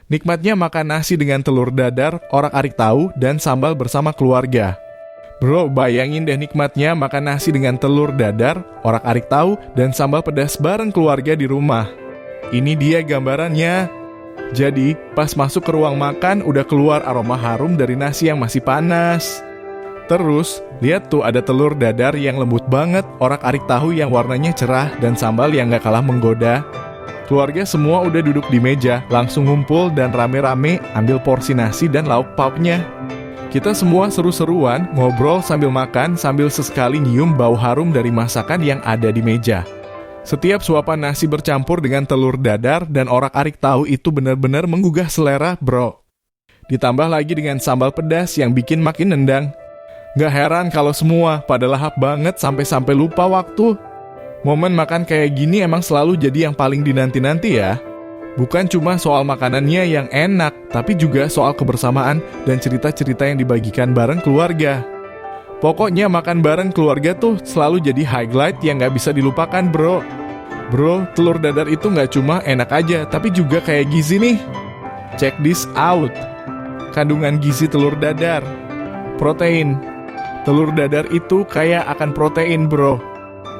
Nikmatnya makan nasi dengan telur dadar, orak-arik tahu, dan sambal bersama keluarga. Bro, bayangin deh nikmatnya makan nasi dengan telur dadar, orak-arik tahu, dan sambal pedas bareng keluarga di rumah. Ini dia gambarannya. Jadi, pas masuk ke ruang makan, udah keluar aroma harum dari nasi yang masih panas. Terus, lihat tuh ada telur dadar yang lembut banget, orak-arik tahu yang warnanya cerah, dan sambal yang gak kalah menggoda. Keluarga semua udah duduk di meja, langsung ngumpul dan rame-rame ambil porsi nasi dan lauk pauknya. Kita semua seru-seruan, ngobrol sambil makan, sambil sesekali nyium bau harum dari masakan yang ada di meja. Setiap suapan nasi bercampur dengan telur dadar dan orak-arik tahu itu benar-benar menggugah selera, bro. Ditambah lagi dengan sambal pedas yang bikin makin nendang. Gak heran kalau semua pada lahap banget sampai lupa waktu. Momen makan kayak gini emang selalu jadi yang paling dinanti-nanti ya. Bukan cuma soal makanannya yang enak, tapi juga soal kebersamaan dan cerita-cerita yang dibagikan bareng keluarga. Pokoknya makan bareng keluarga tuh selalu jadi highlight yang gak bisa dilupakan, bro. Bro, telur dadar itu gak cuma enak aja, tapi juga kayak gizi nih. Check this out. Kandungan gizi telur dadar. Protein. Telur dadar itu kaya akan protein, bro.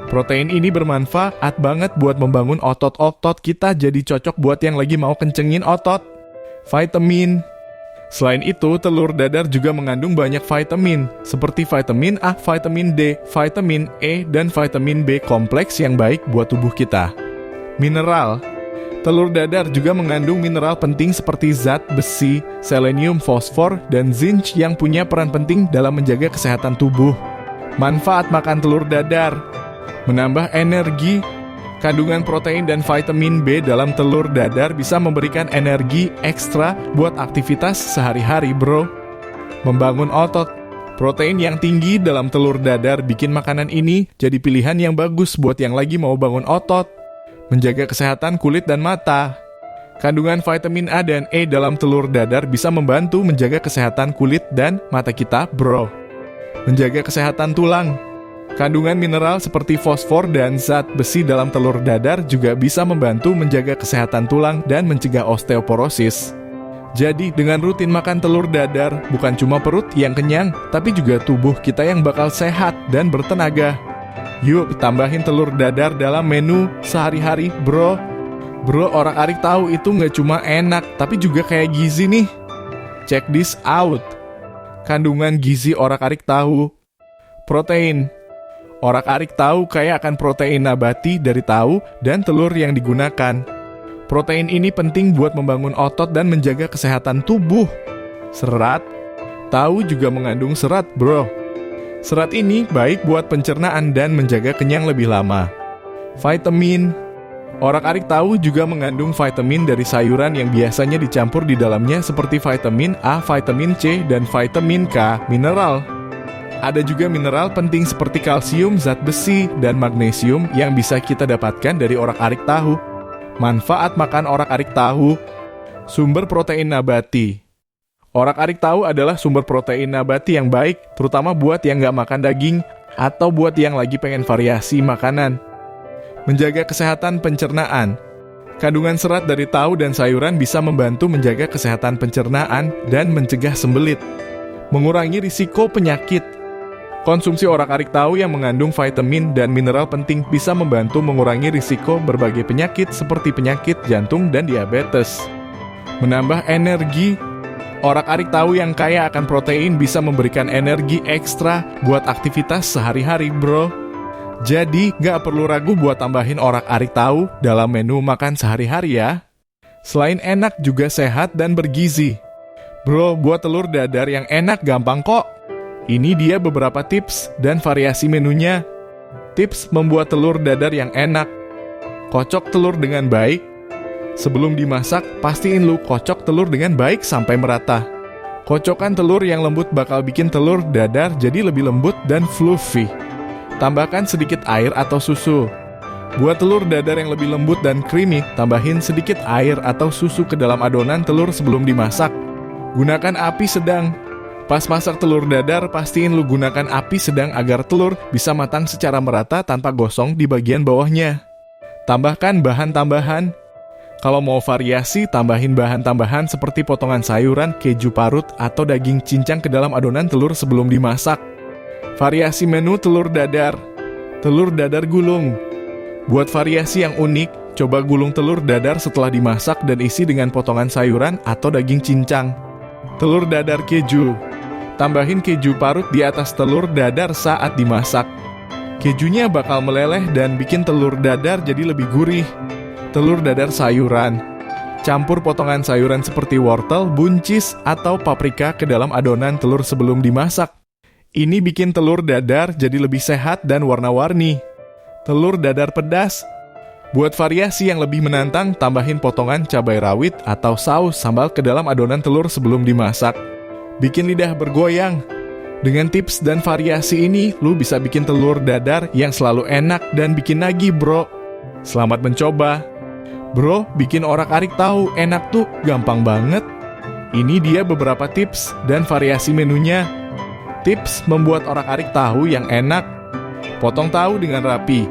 Protein ini bermanfaat banget buat membangun otot-otot kita, jadi cocok buat yang lagi mau kencengin otot. Vitamin. Selain itu, telur dadar juga mengandung banyak vitamin, seperti vitamin A, vitamin D, vitamin E, dan vitamin B kompleks yang baik buat tubuh kita. Mineral. Telur dadar juga mengandung mineral penting seperti zat besi, selenium, fosfor, dan zinc yang punya peran penting dalam menjaga kesehatan tubuh. Manfaat makan telur dadar: menambah energi. Kandungan protein dan vitamin B dalam telur dadar bisa memberikan energi ekstra buat aktivitas sehari-hari, bro. Membangun otot. Protein yang tinggi dalam telur dadar bikin makanan ini jadi pilihan yang bagus buat yang lagi mau bangun otot. Menjaga kesehatan kulit dan mata. Kandungan vitamin A dan E dalam telur dadar bisa membantu menjaga kesehatan kulit dan mata kita, bro. Menjaga kesehatan tulang. Kandungan mineral seperti fosfor dan zat besi dalam telur dadar juga bisa membantu menjaga kesehatan tulang dan mencegah osteoporosis. Jadi, dengan rutin makan telur dadar, bukan cuma perut yang kenyang, tapi juga tubuh kita yang bakal sehat dan bertenaga. Yuk, tambahin telur dadar dalam menu sehari-hari, bro. Bro, orak-arik tahu itu nggak cuma enak, tapi juga kayak gizi nih. Check this out. Kandungan gizi orak-arik tahu. Protein. Orak-arik tahu kaya akan protein nabati dari tahu dan telur yang digunakan. Protein ini penting buat membangun otot dan menjaga kesehatan tubuh. Serat. Tahu juga mengandung serat, bro. Serat ini baik buat pencernaan dan menjaga kenyang lebih lama. Vitamin. Orak-arik tahu juga mengandung vitamin dari sayuran yang biasanya dicampur di dalamnya seperti vitamin A, vitamin C, dan vitamin K, mineral. Ada juga mineral penting seperti kalsium, zat besi, dan magnesium yang bisa kita dapatkan dari orak-arik tahu. Manfaat makan orak-arik tahu. Sumber protein nabati. Orak-arik tahu adalah sumber protein nabati yang baik, terutama buat yang nggak makan daging atau buat yang lagi pengen variasi makanan. Menjaga kesehatan pencernaan. Kandungan serat dari tahu dan sayuran bisa membantu menjaga kesehatan pencernaan dan mencegah sembelit. Mengurangi risiko penyakit. Konsumsi orak-arik tahu yang mengandung vitamin dan mineral penting bisa membantu mengurangi risiko berbagai penyakit seperti penyakit jantung dan diabetes. Menambah energi. Orak-arik tahu yang kaya akan protein bisa memberikan energi ekstra buat aktivitas sehari-hari, bro. Jadi, gak perlu ragu buat tambahin orak-arik tahu dalam menu makan sehari-hari ya. Selain enak, juga sehat dan bergizi. Bro, buat telur dadar yang enak gampang kok. Ini dia beberapa tips dan variasi menunya. Tips membuat telur dadar yang enak. Kocok telur dengan baik. Sebelum dimasak, pastiin lu kocok telur dengan baik sampai merata. Kocokan telur yang lembut bakal bikin telur dadar jadi lebih lembut dan fluffy. Tambahkan sedikit air atau susu. Buat telur dadar yang lebih lembut dan creamy, tambahin sedikit air atau susu ke dalam adonan telur sebelum dimasak. Gunakan api sedang. Pas masak telur dadar, pastiin lu gunakan api sedang agar telur bisa matang secara merata tanpa gosong di bagian bawahnya. Tambahkan bahan tambahan. Kalau mau variasi, tambahin bahan tambahan seperti potongan sayuran, keju parut, atau daging cincang ke dalam adonan telur sebelum dimasak. Variasi menu telur dadar. Telur dadar gulung. Buat variasi yang unik, coba gulung telur dadar setelah dimasak dan isi dengan potongan sayuran atau daging cincang. Telur dadar keju. Tambahin keju parut di atas telur dadar saat dimasak. Kejunya bakal meleleh dan bikin telur dadar jadi lebih gurih. Telur dadar sayuran. Campur potongan sayuran seperti wortel, buncis, atau paprika ke dalam adonan telur sebelum dimasak. Ini bikin telur dadar jadi lebih sehat dan warna-warni. Telur dadar pedas. Buat variasi yang lebih menantang, tambahin potongan cabai rawit atau saus sambal ke dalam adonan telur sebelum dimasak. Bikin lidah bergoyang. Dengan tips dan variasi ini, lu bisa bikin telur dadar yang selalu enak dan bikin nagih, bro. Selamat mencoba. Bro, bikin orak-arik tahu enak tuh gampang banget. Ini dia beberapa tips dan variasi menunya. Tips membuat orak-arik tahu yang enak. Potong tahu dengan rapi.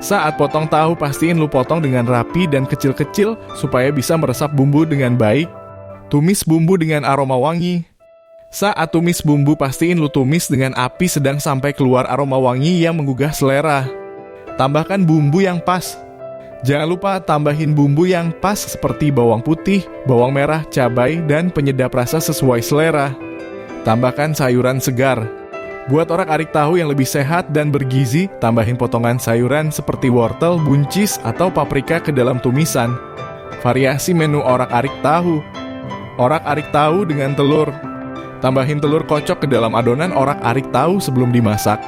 Saat potong tahu, pastiin lu potong dengan rapi dan kecil-kecil supaya bisa meresap bumbu dengan baik. Tumis bumbu dengan aroma wangi. Saat tumis bumbu, pastiin lu tumis dengan api sedang sampai keluar aroma wangi yang menggugah selera. Tambahkan bumbu yang pas. Jangan lupa tambahin bumbu yang pas seperti bawang putih, bawang merah, cabai, dan penyedap rasa sesuai selera. Tambahkan sayuran segar. Buat orak-arik tahu yang lebih sehat dan bergizi, tambahin potongan sayuran seperti wortel, buncis, atau paprika ke dalam tumisan. Variasi menu orak-arik tahu. Orak-arik tahu dengan telur. Tambahin telur kocok ke dalam adonan orak-arik tahu sebelum dimasak.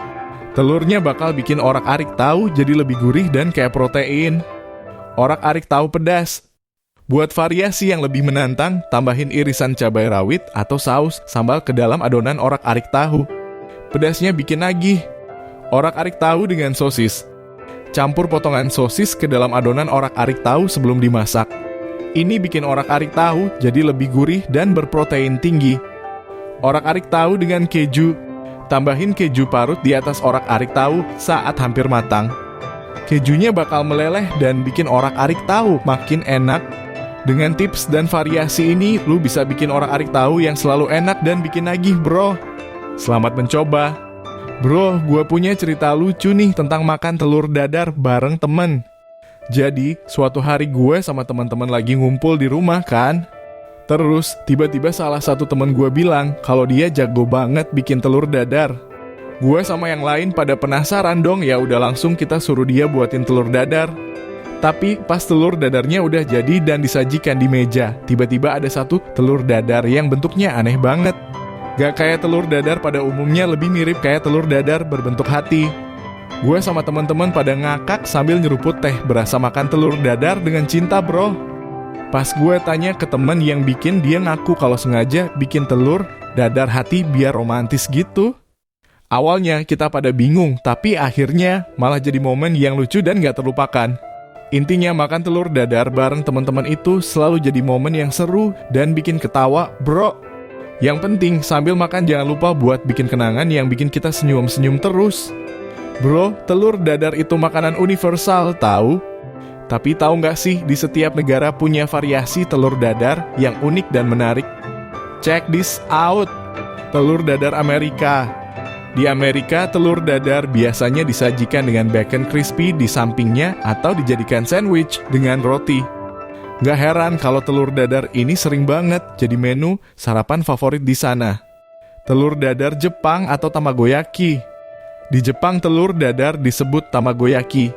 Telurnya bakal bikin orak-arik tahu jadi lebih gurih dan kayak protein. Orak-arik tahu pedas. Buat variasi yang lebih menantang, tambahin irisan cabai rawit atau saus sambal ke dalam adonan orak-arik tahu. Pedasnya bikin nagih. Orak-arik tahu dengan sosis. Campur potongan sosis ke dalam adonan orak-arik tahu sebelum dimasak. Ini bikin orak-arik tahu jadi lebih gurih dan berprotein tinggi. Orak-arik tahu dengan keju. Tambahin keju parut di atas orak-arik tahu saat hampir matang. Kejunya bakal meleleh dan bikin orak-arik tahu makin enak. Dengan tips dan variasi ini, lu bisa bikin orak-arik tahu yang selalu enak dan bikin nagih, bro. Selamat mencoba. Bro, gua punya cerita lucu nih tentang makan telur dadar bareng temen. Jadi, suatu hari gue sama teman-teman lagi ngumpul di rumah kan. Terus, tiba-tiba salah satu teman gue bilang kalau dia jago banget bikin telur dadar. Gue sama yang lain pada penasaran dong, ya udah langsung kita suruh dia buatin telur dadar. Tapi pas telur dadarnya udah jadi dan disajikan di meja, tiba-tiba ada satu telur dadar yang bentuknya aneh banget. Gak kayak telur dadar pada umumnya, lebih mirip kayak telur dadar berbentuk hati. Gue sama teman-teman pada ngakak sambil nyeruput teh berasa makan telur dadar dengan cinta, bro. Pas gue tanya ke temen yang bikin, dia ngaku kalau sengaja bikin telur dadar hati biar romantis gitu. Awalnya kita pada bingung, tapi akhirnya malah jadi momen yang lucu dan gak terlupakan. Intinya makan telur dadar bareng teman-teman itu selalu jadi momen yang seru dan bikin ketawa, bro. Yang penting sambil makan jangan lupa buat bikin kenangan yang bikin kita senyum-senyum terus. Bro, telur dadar itu makanan universal, tahu? Tapi tahu nggak sih, di setiap negara punya variasi telur dadar yang unik dan menarik. Check this out. Telur dadar Amerika. Di Amerika, telur dadar biasanya disajikan dengan bacon crispy di sampingnya atau dijadikan sandwich dengan roti. Gak heran kalau telur dadar ini sering banget jadi menu sarapan favorit di sana. Telur dadar Jepang atau tamagoyaki. Di Jepang, telur dadar disebut tamagoyaki.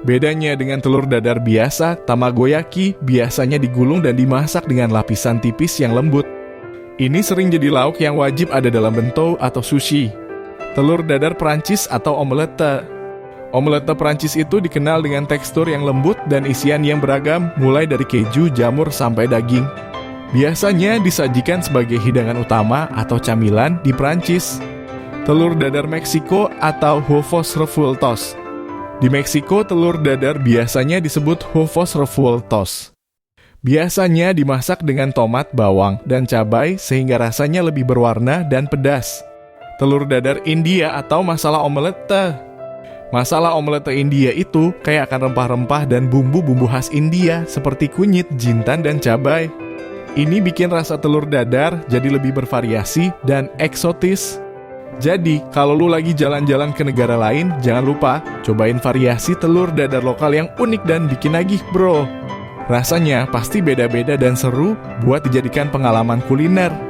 Bedanya dengan telur dadar biasa, tamagoyaki biasanya digulung dan dimasak dengan lapisan tipis yang lembut. Ini sering jadi lauk yang wajib ada dalam bento atau sushi. Telur dadar Prancis atau omelette. Omelette Prancis itu dikenal dengan tekstur yang lembut dan isian yang beragam, mulai dari keju, jamur, sampai daging. Biasanya disajikan sebagai hidangan utama atau camilan di Prancis. Telur dadar Meksiko atau huevos revueltos. Di Meksiko, telur dadar biasanya disebut huevos revueltos. Biasanya dimasak dengan tomat, bawang, dan cabai sehingga rasanya lebih berwarna dan pedas. Telur dadar India atau masala omelette. Masalah omelette India itu kayak akan rempah-rempah dan bumbu-bumbu khas India seperti kunyit, jintan, dan cabai. Ini bikin rasa telur dadar jadi lebih bervariasi dan eksotis. Jadi, kalau lu lagi jalan-jalan ke negara lain, jangan lupa cobain variasi telur dadar lokal yang unik dan bikin nagih, bro. Rasanya pasti beda-beda dan seru buat dijadikan pengalaman kuliner.